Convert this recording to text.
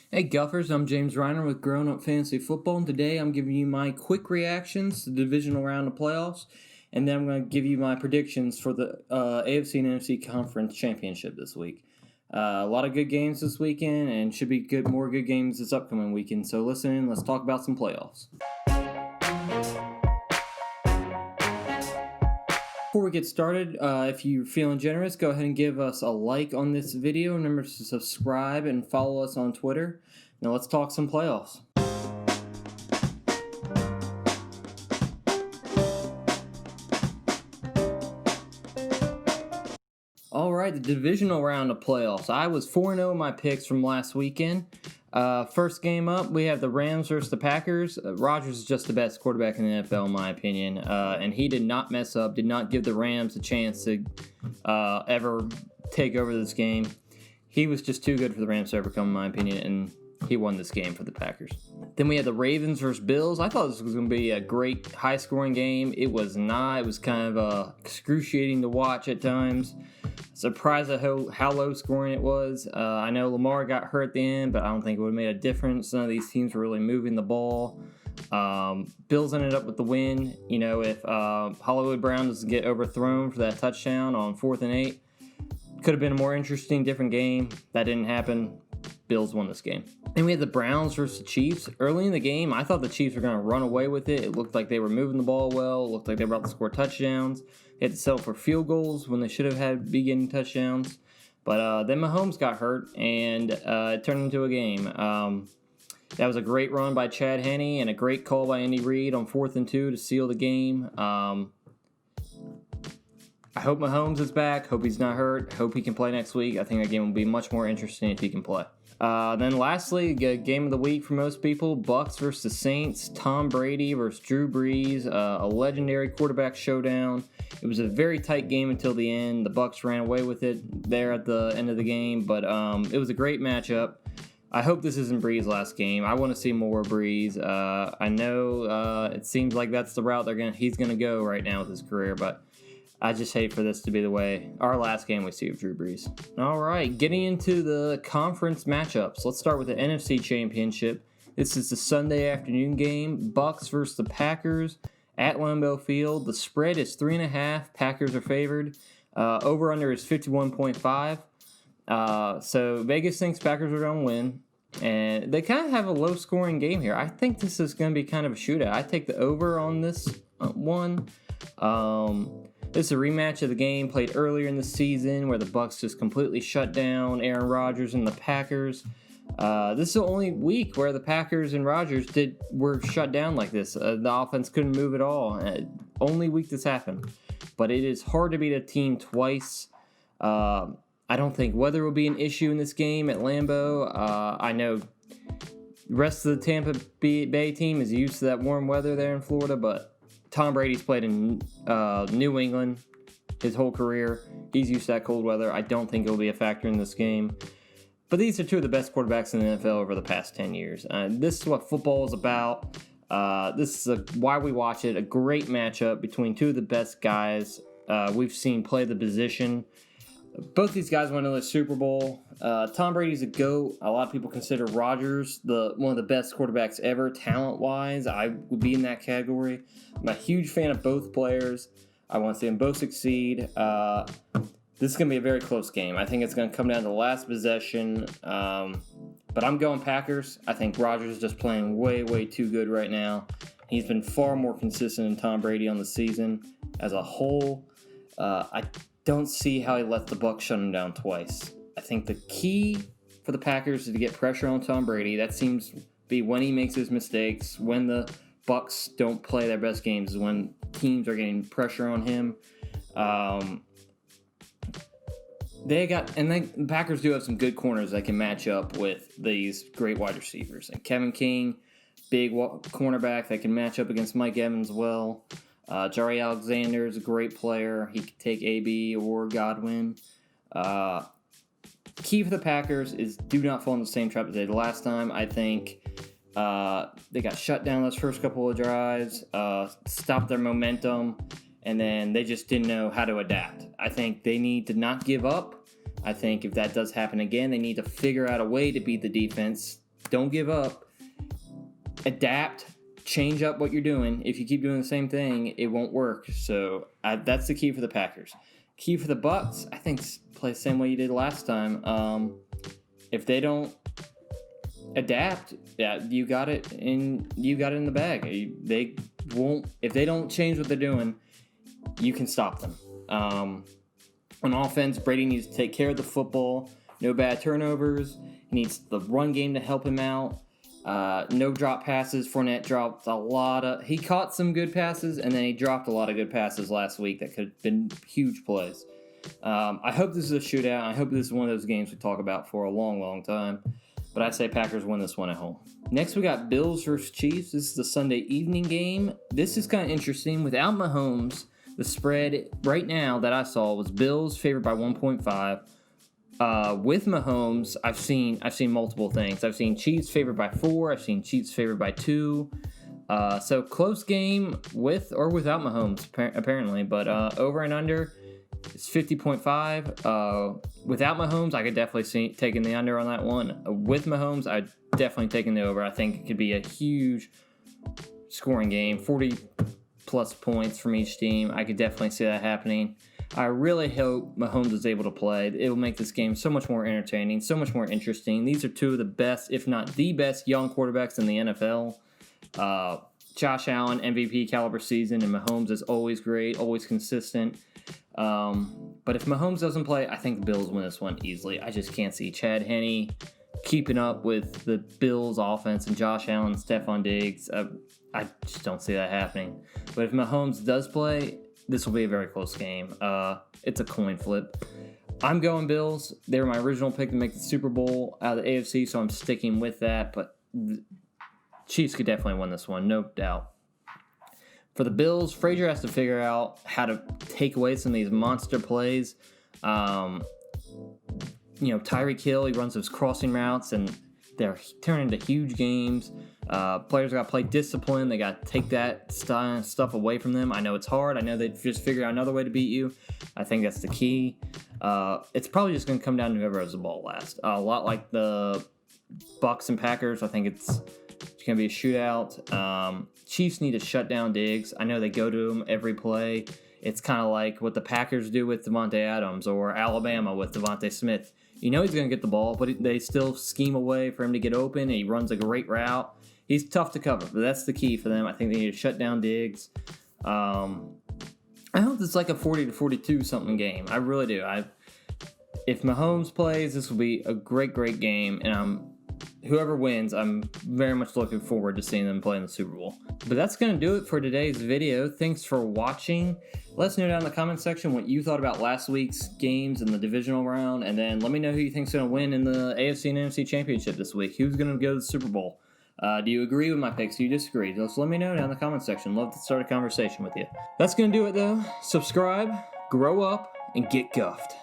Hey Guffers, I'm James Reiner with Grown Up Fantasy Football, and today I'm giving you my quick reactions to the divisional round of playoffs, and then I'm going to give you my predictions for the AFC and NFC Conference Championship this week. A lot of good games this weekend, and should be more good games this upcoming weekend, so listen in, let's talk about some playoffs. Before we get started, if you're feeling generous, go ahead and give us a like on this video. Remember to subscribe and follow us on Twitter. Now let's talk some playoffs. All right, the divisional round of playoffs. I was 4-0 in my picks from last weekend. First game up, we have the Rams versus the Packers. Rodgers is just the best quarterback in the NFL, in my opinion. And he did not mess up, did not give the Rams a chance to ever take over this game. He was just too good for the Rams to overcome, in my opinion, and he won this game for the Packers. Then we had the Ravens versus Bills. I thought this was going to be a great high-scoring game. It was not. It was kind of excruciating to watch at times. Surprised at how low scoring it was. I know Lamar got hurt at the end, but I don't think it would have made a difference. None of these teams were really moving the ball. Bills ended up with the win. You know, if Hollywood Brown doesn't get overthrown for that touchdown on 4th and 8, could have been a more interesting, different game. That didn't happen. Bills won this game. And we had the Browns versus the Chiefs. Early in the game, I thought the Chiefs were going to run away with it. It looked like they were moving the ball well. It looked like they were about to score touchdowns. They had to settle for field goals when they should have been getting touchdowns. But then Mahomes got hurt, and it turned into a game. That was a great run by Chad Henne and a great call by Andy Reid on 4th and 2 to seal the game. I hope Mahomes is back. Hope he's not hurt. Hope he can play next week. I think that game will be much more interesting if he can play. Then lastly, game of the week for most people, Bucs versus the Saints, Tom Brady versus Drew Brees, a legendary quarterback showdown. It was a very tight game until the end. The Bucs ran away with it there at the end of the game, but it was a great matchup. I hope this isn't Brees' last game. I want to see more Brees. I know it seems like that's the route he's gonna go right now with his career, but I just hate for this to be the way our last game we see of Drew Brees. All right, getting into the conference matchups. Let's start with the NFC Championship. This is the Sunday afternoon game. Bucs versus the Packers at Lambeau Field. The spread is 3.5. Packers are favored. Over-under is 51.5. So Vegas thinks Packers are going to win. And they kind of have a low-scoring game here. I think this is going to be kind of a shootout. I take the over on this one. This is a rematch of the game played earlier in the season where the Bucs just completely shut down Aaron Rodgers and the Packers. This is the only week where the Packers and Rodgers were shut down like this. The offense couldn't move at all. Only week this happened. But it is hard to beat a team twice. I don't think weather will be an issue in this game at Lambeau. I know the rest of the Tampa Bay team is used to that warm weather there in Florida, but Tom Brady's played in New England his whole career. He's used to that cold weather. I don't think it will be a factor in this game. But these are two of the best quarterbacks in the NFL over the past 10 years. This is what football is about. This is why we watch it. A great matchup between two of the best guys we've seen play the position. Both these guys went to the Super Bowl. Tom Brady's a GOAT. A lot of people consider Rodgers one of the best quarterbacks ever, talent-wise. I would be in that category. I'm a huge fan of both players. I want to see them both succeed. This is going to be a very close game. I think it's going to come down to the last possession. But I'm going Packers. I think Rodgers is just playing way, way too good right now. He's been far more consistent than Tom Brady on the season as a whole. I don't see how he let the Bucs shut him down twice. I think the key for the Packers is to get pressure on Tom Brady. That seems to be when he makes his mistakes. When the Bucs don't play their best games is when teams are getting pressure on him. The Packers do have some good corners that can match up with these great wide receivers. And Kevin King, big cornerback that can match up against Mike Evans well. Jari Alexander is a great player. He could take AB or Godwin. Key for the Packers is do not fall in the same trap as they did last time. I think they got shut down those first couple of drives, stopped their momentum, and then they just didn't know how to adapt. I think they need to not give up. I think if that does happen again, they need to figure out a way to beat the defense Don't give up. Adapt. Change up what you're doing. If you keep doing the same thing, it won't work. So that's the key for the Packers. Key for the Bucs, I think, play the same way you did last time. If they don't adapt, you got it in the bag. They won't. If they don't change what they're doing, you can stop them. On offense, Brady needs to take care of the football. No bad turnovers. He needs the run game to help him out. No drop passes. Fournette dropped a lot he caught some good passes, and then he dropped a lot of good passes last week that could have been huge plays. I hope this is a shootout. I hope this is one of those games we talk about for a long, long time. But I say Packers win this one at home. Next, we got Bills versus Chiefs. This is the Sunday evening game. This is kind of interesting. Without Mahomes, the spread right now that I saw was Bills favored by 1.5. With Mahomes, I've seen multiple things. I've seen Chiefs favored by 4. I've seen Chiefs favored by 2. So close game with or without Mahomes, apparently. But over and under is 50.5. Without Mahomes, I could definitely see taking the under on that one. With Mahomes, I'd definitely taking the over. I think it could be a huge scoring game, 40-plus points from each team. I could definitely see that happening. I really hope Mahomes is able to play. It will make this game so much more entertaining, so much more interesting. These are two of the best, if not the best, young quarterbacks in the NFL. Josh Allen, MVP caliber season, and Mahomes is always great, always consistent. But if Mahomes doesn't play, I think the Bills win this one easily. I just can't see Chad Henne keeping up with the Bills' offense and Josh Allen, Stephon Diggs. I just don't see that happening. But if Mahomes does play, this will be a very close game. It's a coin flip. I'm going Bills. They were my original pick to make the Super Bowl out of the AFC, so I'm sticking with that. But Chiefs could definitely win this one, no doubt. For the Bills, Frazier has to figure out how to take away some of these monster plays. Tyreek Hill, he runs those crossing routes, and they're turning into huge games. Players got to play discipline. They got to take that stuff away from them. I know it's hard. I know they just figure out another way to beat you. I think that's the key. It's probably just going to come down to whoever has the ball last. A lot like the Bucs and Packers. I think it's going to be a shootout. Chiefs need to shut down Diggs. I know they go to him every play. It's kind of like what the Packers do with Devontae Adams or Alabama with Devontae Smith. You know he's going to get the ball, but they still scheme a way for him to get open, and he runs a great route. He's tough to cover, but that's the key for them. I think they need to shut down Diggs. I hope it's like a 40-42 something game. I really do. If Mahomes plays, this will be a great, great game, and whoever wins, I'm very much looking forward to seeing them play in the Super Bowl. But that's going to do it for today's video. Thanks for watching. Let us know down in the comment section what you thought about last week's games in the divisional round, and then let me know who you think's going to win in the AFC and NFC Championship this week. Who's going to go to the Super Bowl? Do you agree with my picks? Do you disagree? Just let me know down in the comment section. Love to start a conversation with you. That's going to do it, though. Subscribe, grow up, and get guffed.